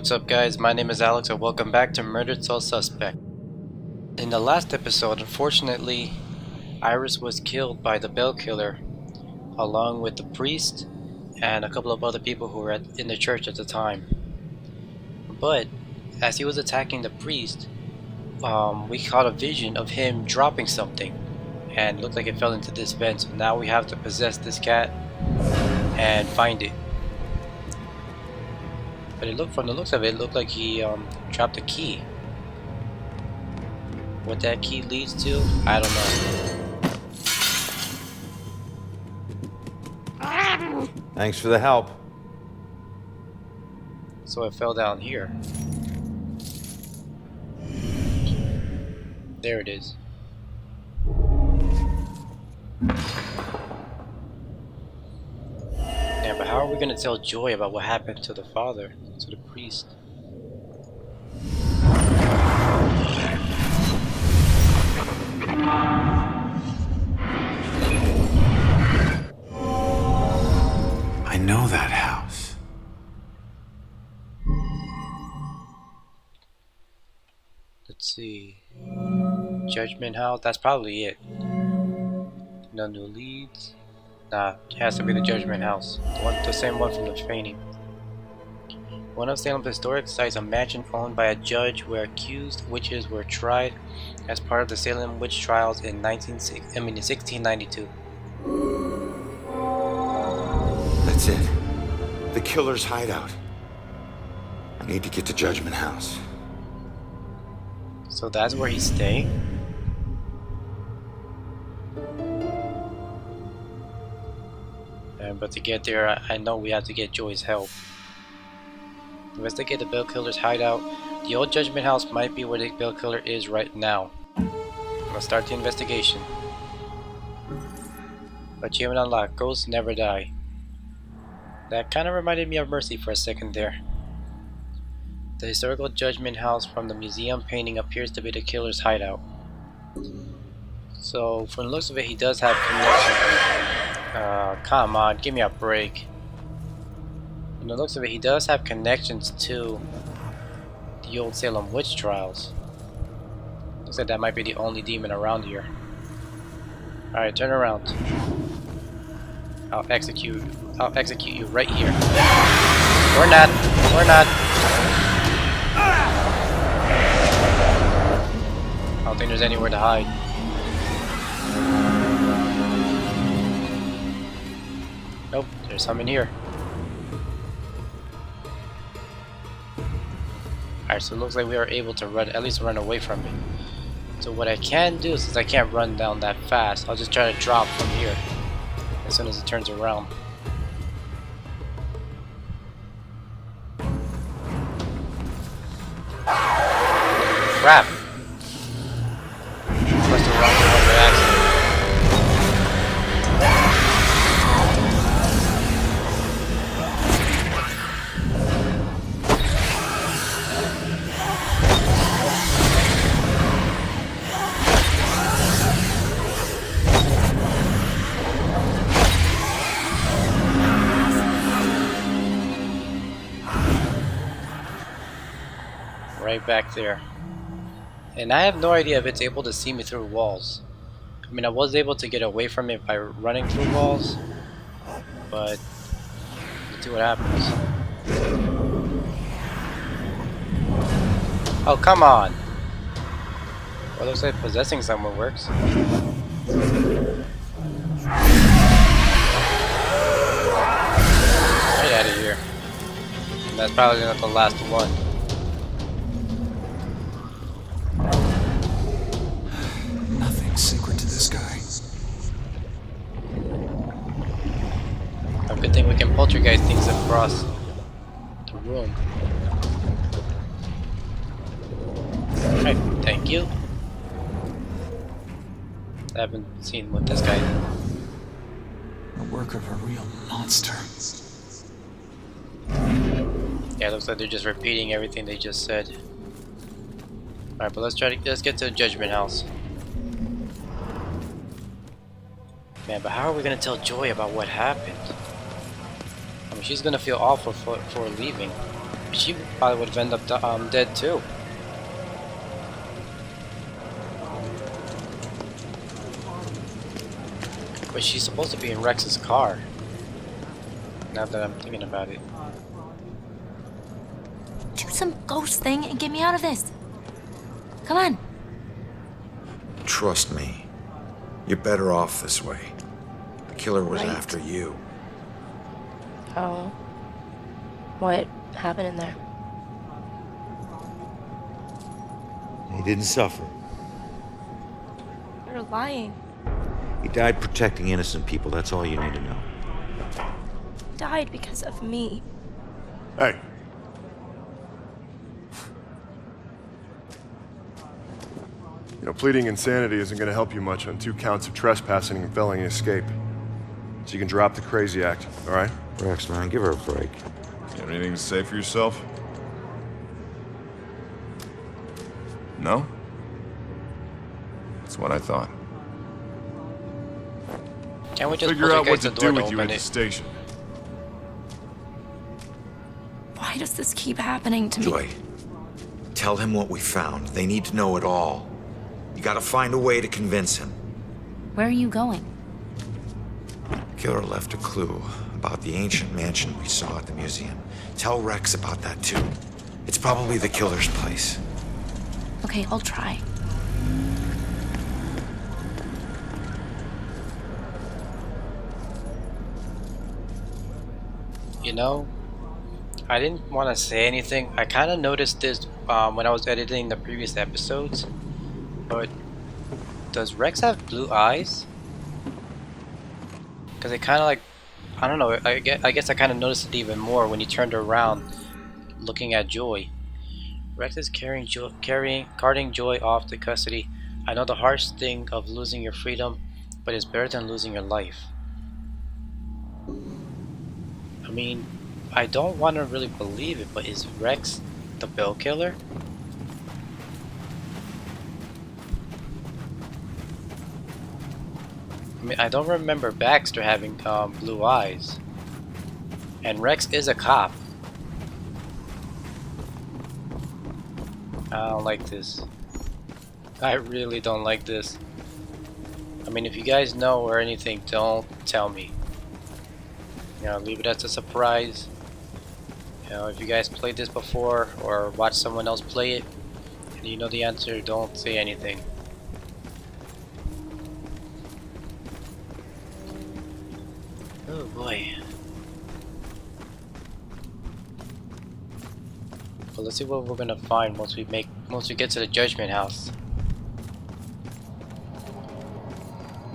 What's up guys, my name is Alex and welcome back to Murdered Soul Suspect. In the last episode, unfortunately, Iris was killed by the bell killer along with the priest and a couple of other people who were in the church at the time. But as he was attacking the priest, we caught a vision of him dropping something and it looked like it fell into this vent, so now we have to possess this cat and find it. But from the looks of it, looked like he dropped a key. What that key leads to, I don't know. Thanks for the help. So it fell down here. There it is. Yeah, but how are we gonna tell Joy about what happened to the father, to the priest? I know that house. Let's see. Judgment House, that's probably it. No new leads. Nah, it has to be the Judgment House. The same one from the painting. One of Salem's historic sites, a mansion owned by a judge where accused witches were tried as part of the Salem witch trials in 1692. That's it. The killer's hideout. I need to get to Judgment House. So that's where he's staying? But to get there, I know we have to get Joy's help. Investigate the bell killer's hideout. The old Judgment House might be where the bell killer is right now. Let's start the investigation. Achievement unlocked. Ghosts never die. That kind of reminded me of Mercy for a second there. The historical Judgment House from the museum painting appears to be the killer's hideout. So, from the looks of it, he does have connection. Come on, give me a break. From the looks of it, he does have connections to the old Salem witch trials. Looks like that might be the only demon around here. Alright, turn around. I'll execute you right here. Or not. I don't think there's anywhere to hide. Nope, there's some in here. Alright, so it looks like we are able to run, at least run away from it. So what I can do, since I can't run down that fast, I'll just try to drop from here as soon as it turns around. Crap! Must have run over by accident. Right back there. And I have no idea if it's able to see me through walls. I mean, I was able to get away from it by running through walls, but let's see what happens. Oh, come on! Well, it looks like possessing someone works. Get out of here. And that's probably not the last one. Sacred to this guy. A good thing we can poltergeist things across the room. Alright, thank you. I haven't seen what this guy did. The work of a real monster. Yeah, it looks like they're just repeating everything they just said. Alright, but let's get to the Judgment House. Man, but how are we gonna tell Joy about what happened? I mean, she's gonna feel awful for leaving. she probably would have ended up dead too. But she's supposed to be in Rex's car. Now that I'm thinking about it. Do some ghost thing and get me out of this. Come on. Trust me. You're better off this way. The killer was Right. after you. Oh. What happened in there? He didn't suffer. You're lying. He died protecting innocent people. That's all you need to know. Died because of me. Hey. You know, pleading insanity isn't going to help you much on 2 counts of trespassing and felony escape. So you can drop the crazy act, all right? Rex, man, give her a break. You have anything to say for yourself? No? That's what I thought. Can't we just Figure pull the out what guys to the door do to with you open at the it? station. Why does this keep happening to me? Joy, tell him what we found. They need to know it all. You gotta find a way to convince him. Where are you going? Killer left a clue about the ancient mansion we saw at the museum. Tell Rex about that too. It's probably the killer's place. Okay, I'll try. You know, I didn't want to say anything. I kind of noticed this when I was editing the previous episodes. But does Rex have blue eyes? Because it kind of like, I don't know. I guess I kind of noticed it even more when he turned around, looking at Joy. Rex is carting Joy off to custody. I know the harsh thing of losing your freedom, but it's better than losing your life. I mean, I don't want to really believe it, but is Rex the bill killer? I mean, I don't remember Baxter having blue eyes. And Rex is a cop. I don't like this. I really don't like this. I mean, if you guys know or anything, don't tell me. You know, leave it as a surprise. You know, if you guys played this before or watched someone else play it and you know the answer, don't say anything. Oh boy. But let's see what we're gonna find once we get to the Judgment House.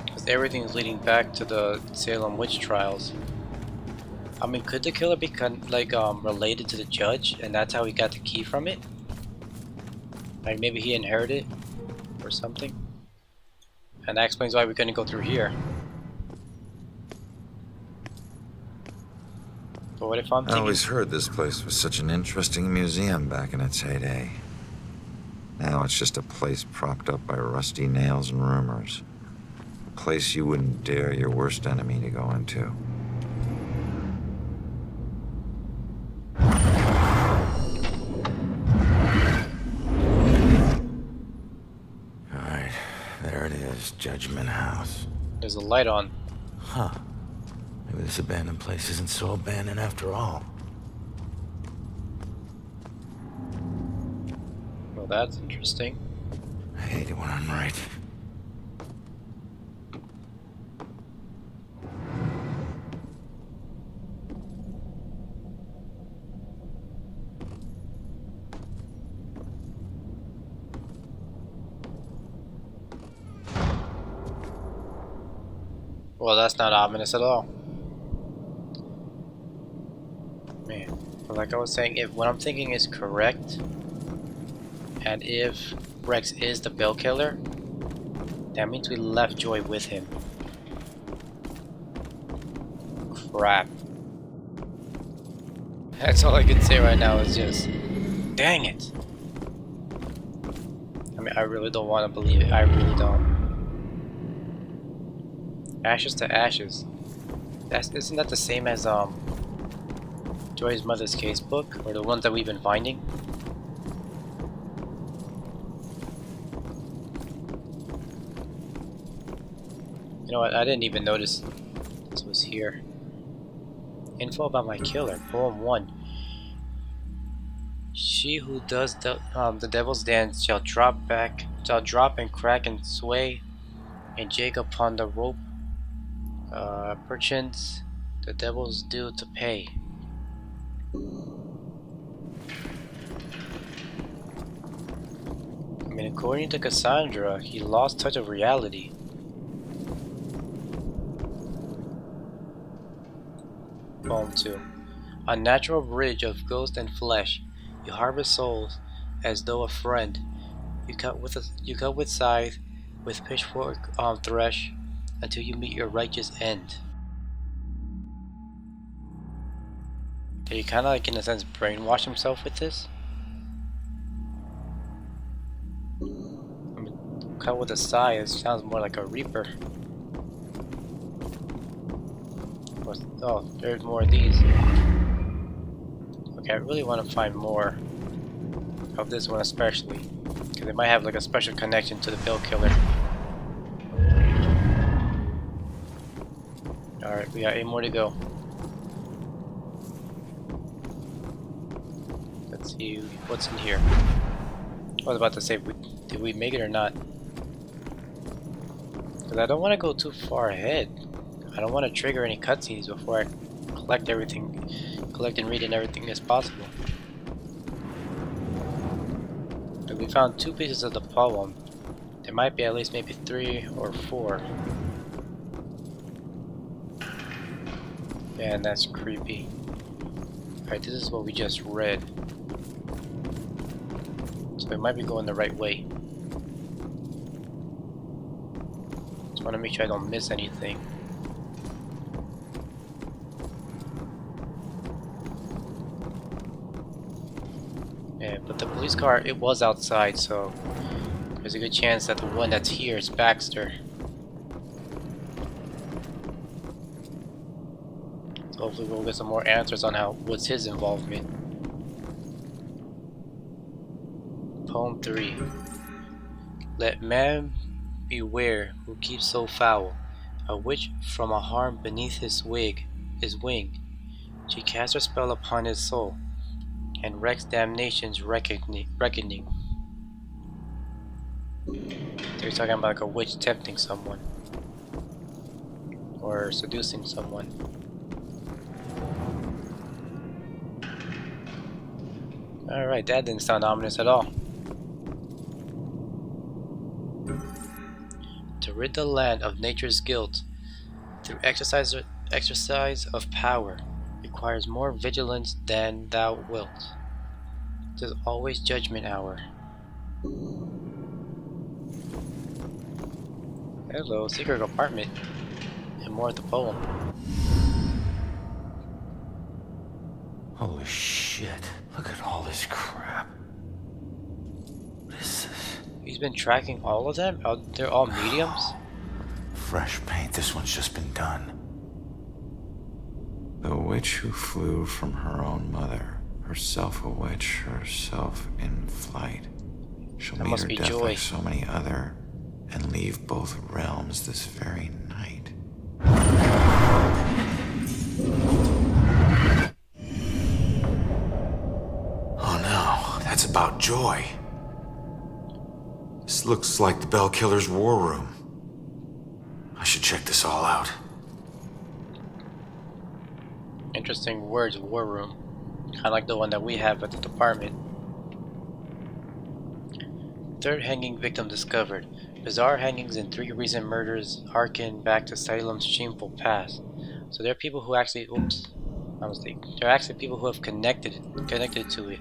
Because everything is leading back to the Salem witch trials. I mean, could the killer be related to the judge, and that's how he got the key from it? Like maybe he inherited it or something. And that explains why we're gonna go through here. But what if I'm I thinking? always heard this place was such an interesting museum back in its heyday. Now it's just a place propped up by rusty nails and rumors. A place you wouldn't dare your worst enemy to go into. Alright, there it is, Judgment House. There's a light on. Huh. Maybe this abandoned place isn't so abandoned after all. Well, that's interesting. I hate it when I'm right. Well, that's not ominous at all. Man, but like I was saying, if what I'm thinking is correct, and if Rex is the bill killer, that means we left Joy with him. Crap. That's all I can say right now is just, dang it. I mean, I really don't want to believe it. I really don't. Ashes to ashes. Isn't that the same as Joy's mother's casebook, or the ones that we've been finding. You know what? I didn't even notice this was here. Info about my killer. Poem 1. She who does the devil's dance shall drop and crack and sway, and jig upon the rope. Perchance the devil's due to pay. I mean, according to Cassandra, he lost touch of reality. Poem 2. Unnatural bridge of ghost and flesh, you harvest souls as though a friend. You cut with scythe, with pitchfork thresh, until you meet your righteous end. Did he kind of like, in a sense, brainwash himself with this? I mean, cut with a scythe, it sounds more like a reaper. Oh, there's more of these. Okay, I really want to find more of this one especially, because it might have like a special connection to the bill killer. Alright, we got 8 more to go. Let's see what's in here. I was about to say, did we make it or not? Because I don't want to go too far ahead. I don't want to trigger any cutscenes before I collect and read and everything as possible. But we found 2 pieces of the poem. There might be at least maybe 3 or 4. Man, that's creepy. Alright, this is what we just read. So we might be going the right way. Just want to make sure I don't miss anything. Yeah, but the police car, it was outside, so there's a good chance that the one that's here is Baxter. So hopefully we'll get some more answers on what's his involvement. Poem 3. Let man beware who keeps so foul, a witch from a harm beneath his wing. She casts her spell upon his soul, and wrecks damnation's reckoning. They're talking about like a witch tempting someone. Or seducing someone. Alright, that didn't sound ominous at all. To rid the land of nature's guilt through exercise of power requires more vigilance than thou wilt. 'Tis always judgment hour. Hello, secret compartment. And more of the poem. Holy shit. Look at all this crap. What is this? He's been tracking all of them? Oh, they're all mediums? Fresh paint. This one's just been done. The witch who flew from her own mother, herself a witch, herself in flight. She'll That meet must her be death Joy. like so many other, and leave both realms this very night. Oh no, that's about Joy. This looks like the Bell Killer's war room. I should check this all out. Interesting words, war room. Kinda like the one that we have at the department. 3rd hanging victim discovered. Bizarre hangings and 3 recent murders harken back to Salem's shameful past. So there are people who actually, oops, my mistake. There are actually people who have connected to it.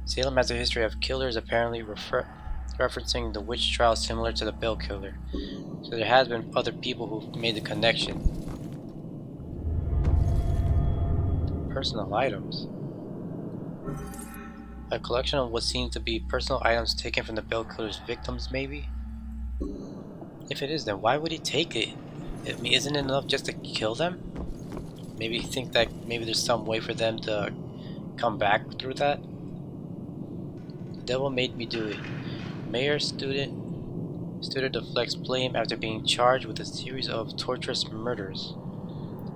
Salem has a history of killers apparently referencing the witch trial similar to the Bell Killer. So there has been other people who've made the connection. Personal items. A collection of what seems to be personal items taken from the Bell Killer's victims, maybe? If it is, then why would he take it? I mean, isn't it enough just to kill them? Maybe think that maybe there's some way for them to come back through that. The devil made me do it. Mayor student deflects blame after being charged with a series of torturous murders.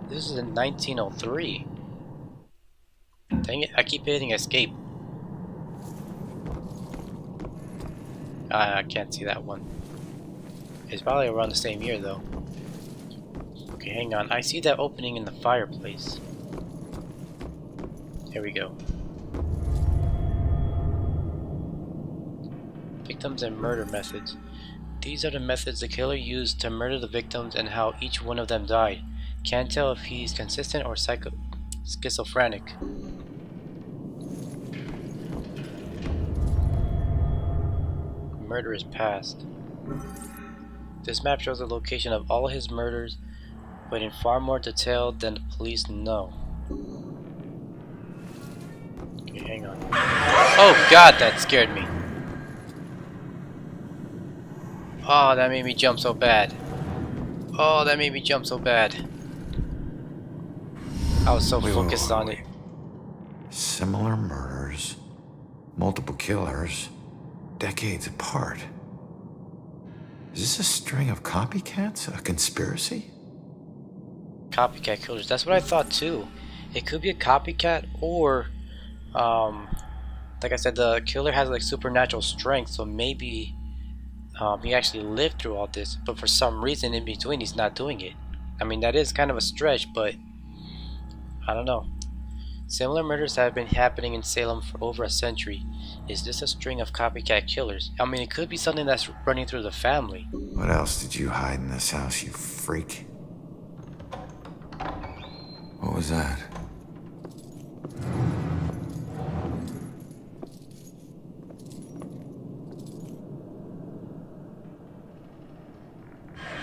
This is in 1903. Dang it, I keep hitting escape. I can't see that one. It's probably around the same year though. Okay, hang on. I see that opening in the fireplace. Here we go. Victims and murder methods. These are the methods the killer used to murder the victims and how each one of them died. Can't tell if he's consistent or schizophrenic. Murder is past. This map shows the location of all his murders, but in far more detail than the police know. Okay, hang on. Oh god, that scared me. Oh, that made me jump so bad. Oh, that made me jump so bad. I was so focused on it. Similar murders, multiple killers, decades apart. Is this a string of copycats? A conspiracy? Copycat killers. That's what I thought too. It could be a copycat, or like I said, the killer has like supernatural strength, so maybe he actually lived through all this, but for some reason in between he's not doing it. I mean, that is kind of a stretch, but I don't know. Similar murders have been happening in Salem for over a century. Is this a string of copycat killers? I mean, it could be something that's running through the family. What else did you hide in this house, you freak? What was that?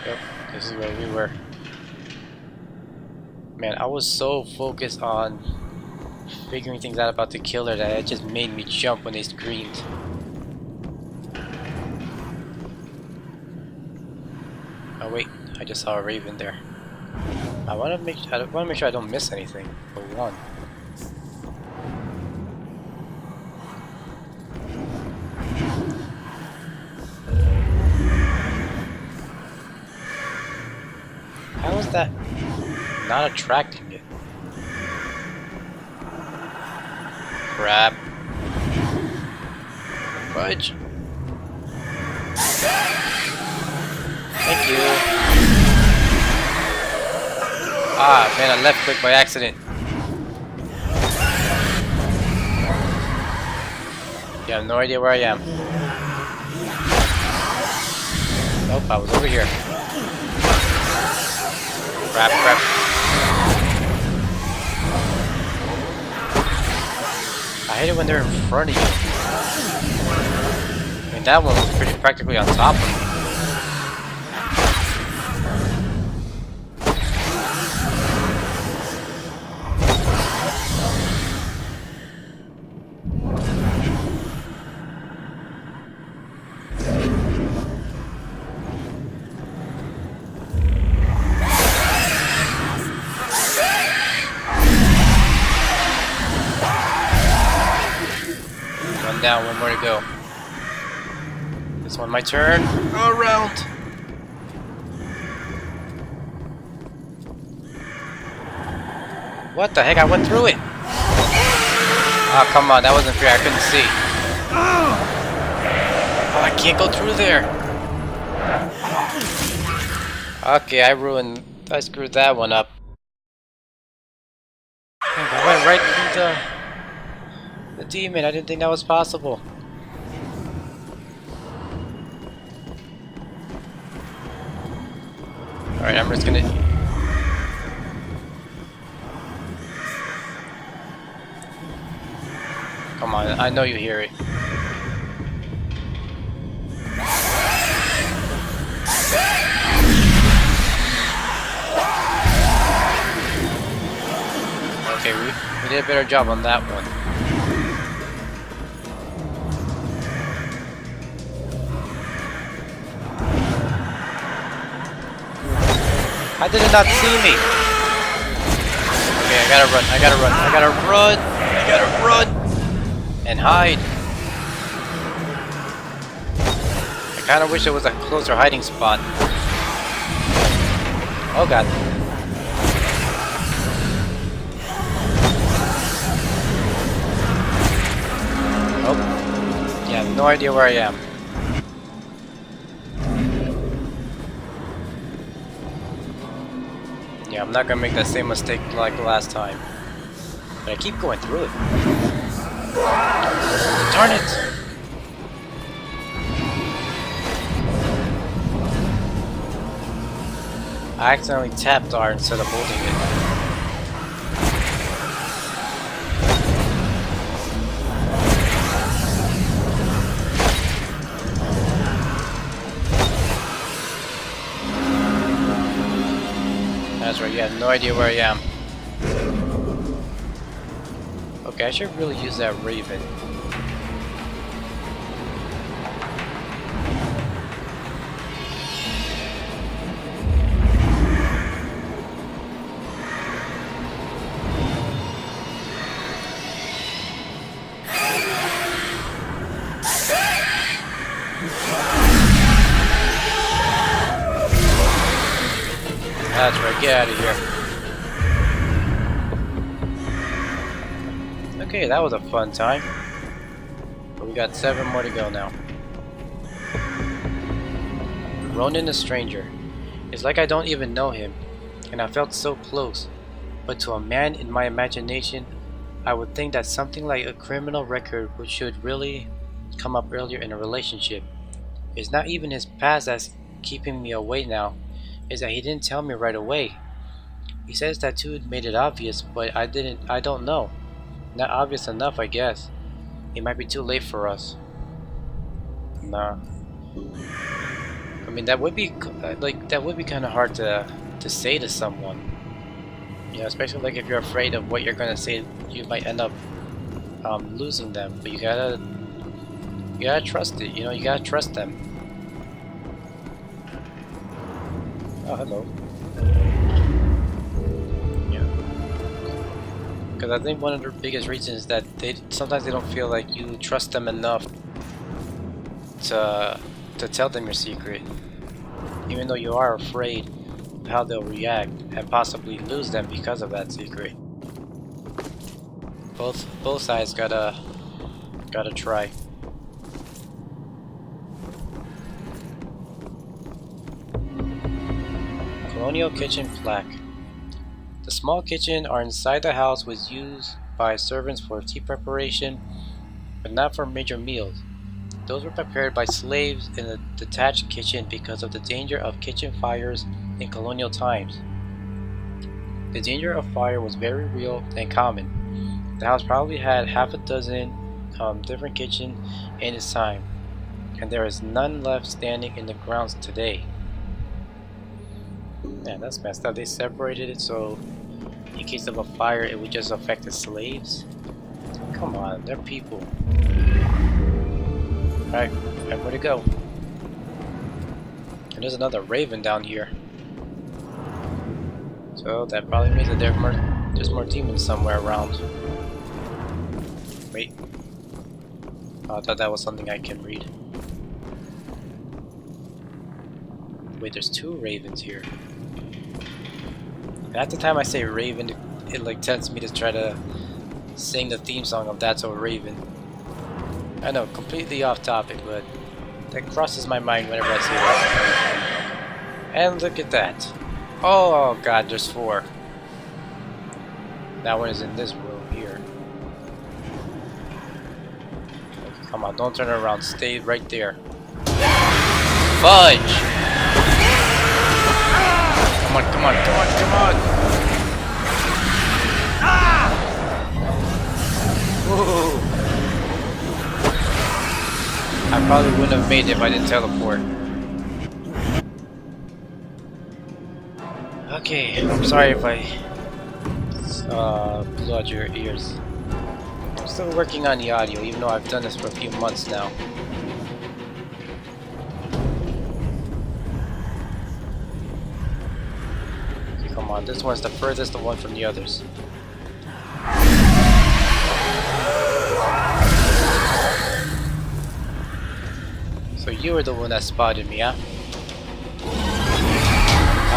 Yep, this is where we were. Man, I was so focused on figuring things out about the killer that it just made me jump when they screamed. Oh wait, I just saw a raven there. I want to make sure I don't miss anything. For one. How is that not attracting it? Crap. Fudge. Thank you. Ah, man, I left click by accident. You have no idea where I am. Nope, I was over here. Crap, crap. I hate it when they're in front of you. I mean, that one was pretty practically on top of me. Down, one more to go. This one my turn. Go around. What the heck? I went through it. Oh, come on, that wasn't fair. I couldn't see. Oh, I can't go through there. Okay, I screwed that one up. I went right through the demon. I didn't think that was possible. Alright, I'm just gonna... Come on, I know you hear it. Okay, we did a better job on that one. How did it not see me? Okay, I gotta run, I gotta run, I gotta run, I gotta run! And hide! I kinda wish it was a closer hiding spot. Oh god. Oh. Yeah, no idea where I am. Yeah, I'm not gonna make that same mistake like last time. But I keep going through it. Darn it! I accidentally tapped R instead of holding it. That's right, you have no idea where I am. Okay, I should really use that Raven. That's right, get out of here. Okay, that was a fun time. But we got 7 more to go now. Ronan the stranger. It's like I don't even know him, and I felt so close. But to a man in my imagination, I would think that something like a criminal record should really come up earlier in a relationship. It's not even his past that's keeping me away now. Is that he didn't tell me right away. He says tattoo made it obvious, but I don't know. Not obvious enough, I guess. It might be too late for us. Nah. I mean, that would be kind of hard to say to someone. You know, especially like if you're afraid of what you're gonna say, you might end up losing them. But you gotta trust it. You know, you gotta trust them. Oh, hello. Yeah. Because I think one of the biggest reasons is that sometimes they don't feel like you trust them enough to tell them your secret, even though you are afraid of how they'll react and possibly lose them because of that secret. Both sides gotta try. Colonial kitchen plaque. The small kitchen are inside the house was used by servants for tea preparation, but not for major meals. Those were prepared by slaves in a detached kitchen because of the danger of kitchen fires in colonial times. The danger of fire was very real and common. The house probably had half a dozen different kitchens in its time, and there is none left standing in the grounds today. Man, that's messed up. They separated it so in case of a fire it would just affect the slaves. Come on, they're people. Alright, where to go? And there's another Raven down here. So that probably means that there's more demons somewhere around. Wait. Oh, I thought that was something I can read. Wait, there's 2 ravens here. And at the time I say Raven, it like tempts me to try to sing the theme song of That's So Raven. I know, completely off topic, but that crosses my mind whenever I see that. And look at that. Oh god, there's 4. That one is in this room here. Okay, come on, don't turn around. Stay right there. Fudge! Come on, come on, come on, come on! Ah! Whoa. I probably wouldn't have made it if I didn't teleport. Okay, I'm sorry if I blew out your ears. I'm still working on the audio, even though I've done this for a few months now. Come on, this one's the furthest one from the others. you were the one that spotted me, huh?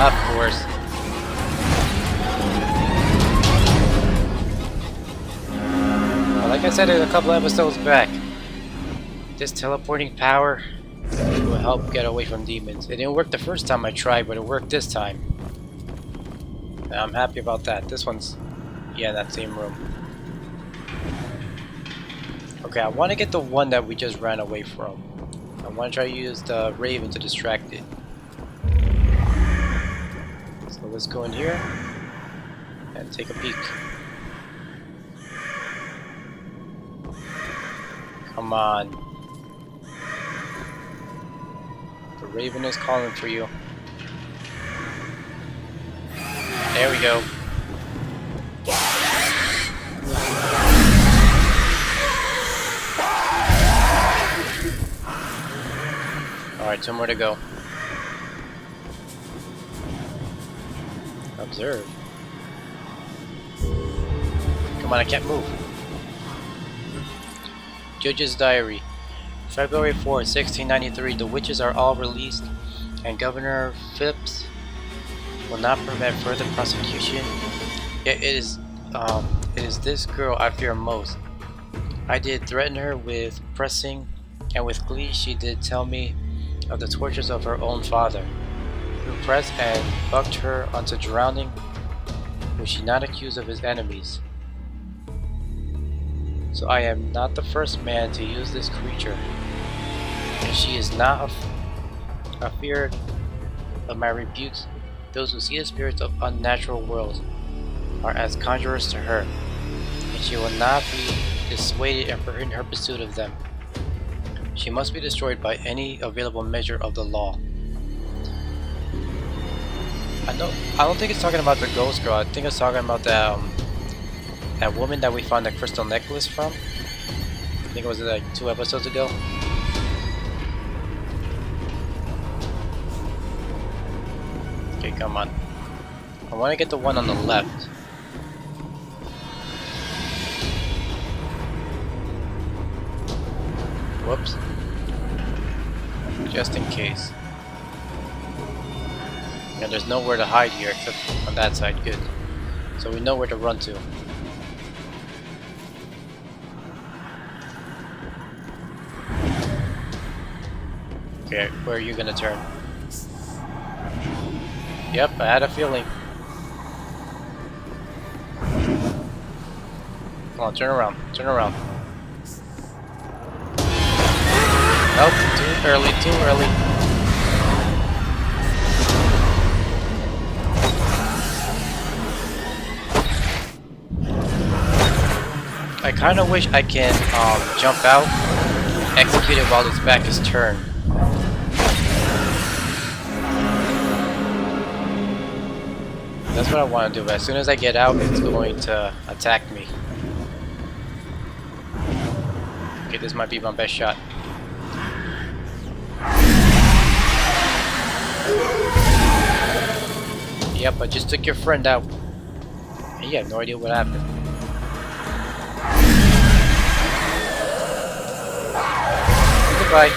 Of course. Well, like I said a couple episodes back, this teleporting power will help get away from demons. It didn't work the first time I tried, but it worked this time. And I'm happy about that. This one's, yeah, in that same room. Okay, I want to get the one that we just ran away from. I want to try to use the Raven to distract it. So let's go in here and take a peek. Come on. The Raven is calling for you. There we go. Alright, 2 more to go. Observe. Come on, I can't move. Judge's Diary. February 4, 1693, the witches are all released, and Governor Phipps will not permit further prosecution. Yet it is this girl I fear most. I did threaten her with pressing, and with glee she did tell me of the tortures of her own father, who pressed and bucked her unto drowning. Was she not accused of his enemies? So I am not the first man to use this creature, and she is not afeared of my rebukes. Those who see the spirits of unnatural worlds are as conjurers to her, and she will not be dissuaded in her pursuit of them. She must be destroyed by any available measure of the law. I don't think it's talking about the ghost girl. I think it's talking about that woman that we found the crystal necklace from. I think it was like 2 episodes ago. Okay, come on. I want to get the one on the left. Whoops. Just in case. And there's nowhere to hide here except on that side. Good. So we know where to run to. Okay, where are you gonna turn? Yep, I had a feeling. Come on, turn around. Turn around. Nope, too early, too early. I kind of wish I can jump out, execute it while its back is turned. That's what I want to do, but as soon as I get out, it's going to attack me. Okay, this might be my best shot. Yep, I just took your friend out. And you have no idea what happened. Goodbye.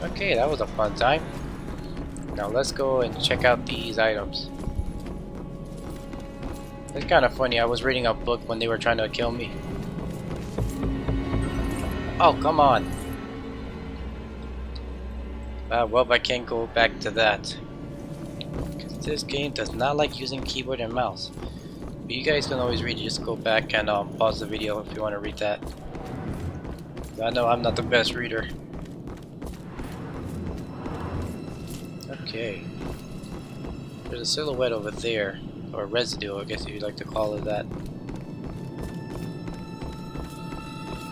Okay, that was a fun time. Now let's go and check out these items. It's kind of funny, I was reading a book when they were trying to kill me. Oh, come on. Well, I can't go back to that. Because this game does not like using keyboard and mouse. But you guys can always read, just go back and pause the video if you want to read that. I know I'm not the best reader. Okay. There's a silhouette over there, or residue, I guess you'd like to call it that.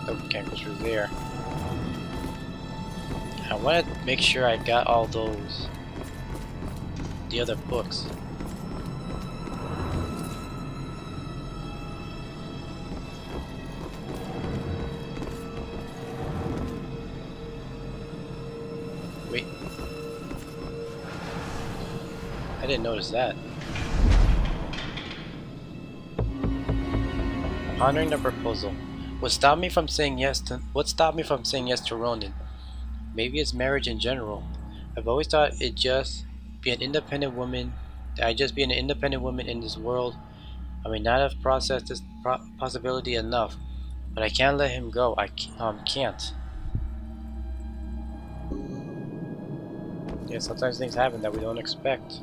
Oh, can't go through there. I want to make sure I got all those, the other books. Wait. I didn't notice that. Honoring the proposal. What stopped me from saying yes to Ronan? Maybe it's marriage in general. I've always thought I'd just be an independent woman in this world. I may not have processed this possibility enough, but I can't let him go. I can't. Yeah, sometimes things happen that we don't expect.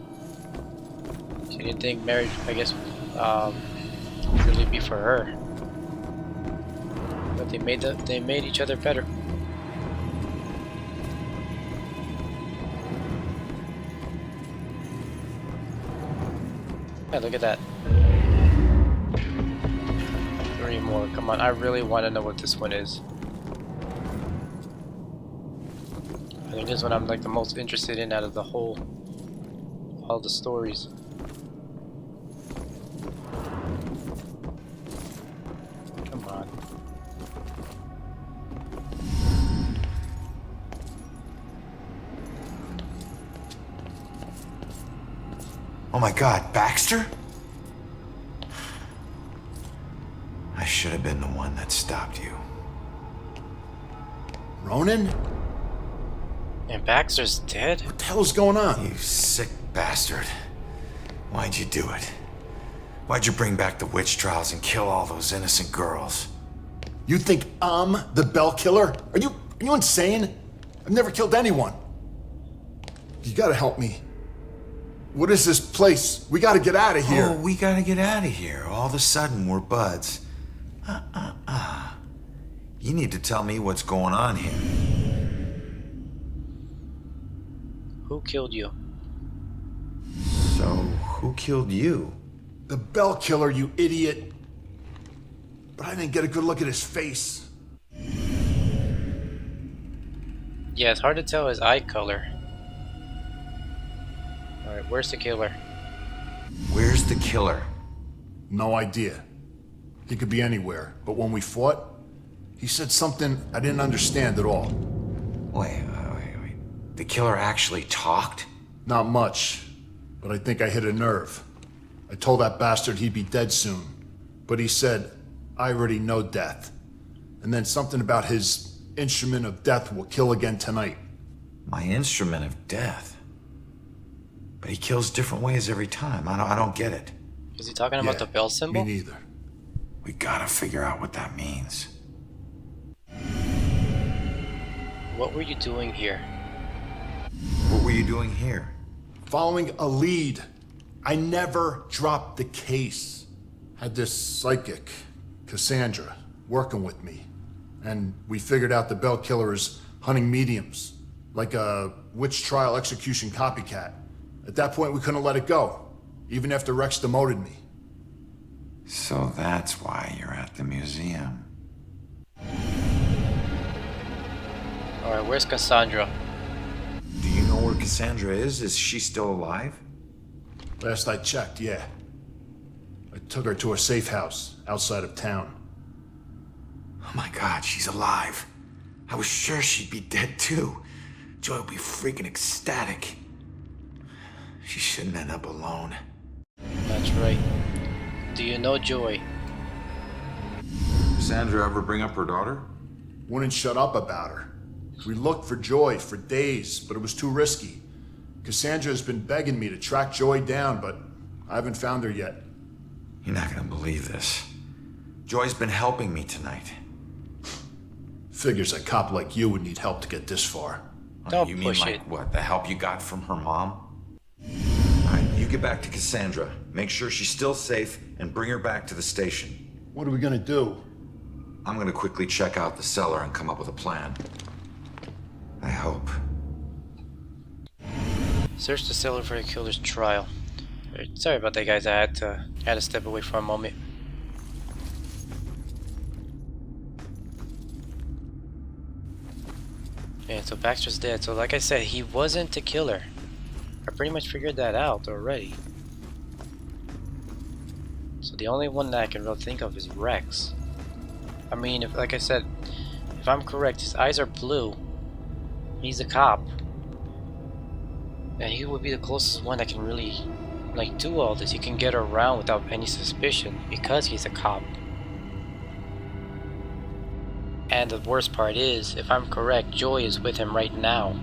She didn't think marriage, I guess, would really be for her. But they made each other better. Yeah, look at that. 3 more. Come on, I really want to know what this one is. I think this one I'm like the most interested in out of all the stories. Come on. Oh my God, Baxter? I should have been the one that stopped you. Ronan? And Baxter's dead? What the hell's going on? You sick bastard. Why'd you do it? Why'd you bring back the witch trials and kill all those innocent girls? You think I'm the Bell Killer? Are you insane? I've never killed anyone. You gotta help me. What is this place? We gotta get out of here. Oh, we gotta get out of here. All of a sudden, we're buds. You need to tell me what's going on here. Who killed you? So, who killed you? The Bell Killer, you idiot. But I didn't get a good look at his face. Yeah, it's hard to tell his eye color. Alright, where's the killer? Where's the killer? No idea. He could be anywhere. But when we fought, he said something I didn't understand at all. Wait. The killer actually talked? Not much, but I think I hit a nerve. I told that bastard he'd be dead soon, but he said, I already know death. And then something about his instrument of death will kill again tonight. My instrument of death? But he kills different ways every time. I don't get it. Is he talking about the bell symbol? Me neither. We gotta figure out what that means. What were you doing here? What were you doing here? Following a lead. I never dropped the case. Had this psychic, Cassandra, working with me. And we figured out the Bell Killer is hunting mediums. Like a witch trial execution copycat. At that point, we couldn't let it go. Even after Rex demoted me. So that's why you're at the museum. Alright, where's Cassandra? Do you know where Cassandra is? Is she still alive? Last I checked, yeah. I took her to a safe house outside of town. Oh my God, she's alive. I was sure she'd be dead too. Joy would be freaking ecstatic. She shouldn't end up alone. That's right. Do you know Joy? Cassandra ever bring up her daughter? Wouldn't shut up about her. We looked for Joy for days, but it was too risky. Cassandra's been begging me to track Joy down, but I haven't found her yet. You're not gonna believe this. Joy's been helping me tonight. Figures a cop like you would need help to get this far. Don't you mean push like it. what? The help you got from her mom? Alright, you get back to Cassandra. Make sure she's still safe and bring her back to the station. What are we gonna do? I'm gonna quickly check out the cellar and come up with a plan. I hope. Search the cellar for the killer's trial. Sorry about that, guys. I had to step away for a moment. Yeah, so Baxter's dead. So like I said, he wasn't the killer. I pretty much figured that out already. So the only one that I can really think of is Rex. I mean, if, like I said, if I'm correct, his eyes are blue. He's a cop. And he would be the closest one that can really, like, do all this. He can get around without any suspicion because he's a cop. And the worst part is, if I'm correct, Joy is with him right now.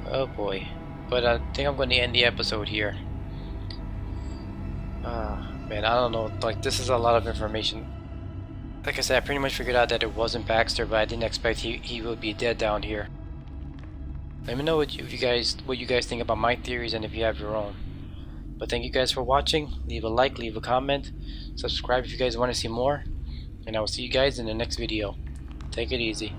Oh boy. But I think I'm going to end the episode here. Man, I don't know. Like, this is a lot of information. Like I said, I pretty much figured out that it wasn't Baxter, but I didn't expect he would be dead down here. Let me know what you guys think about my theories and if you have your own. But thank you guys for watching. Leave a like, leave a comment, subscribe if you guys want to see more, and I will see you guys in the next video. Take it easy.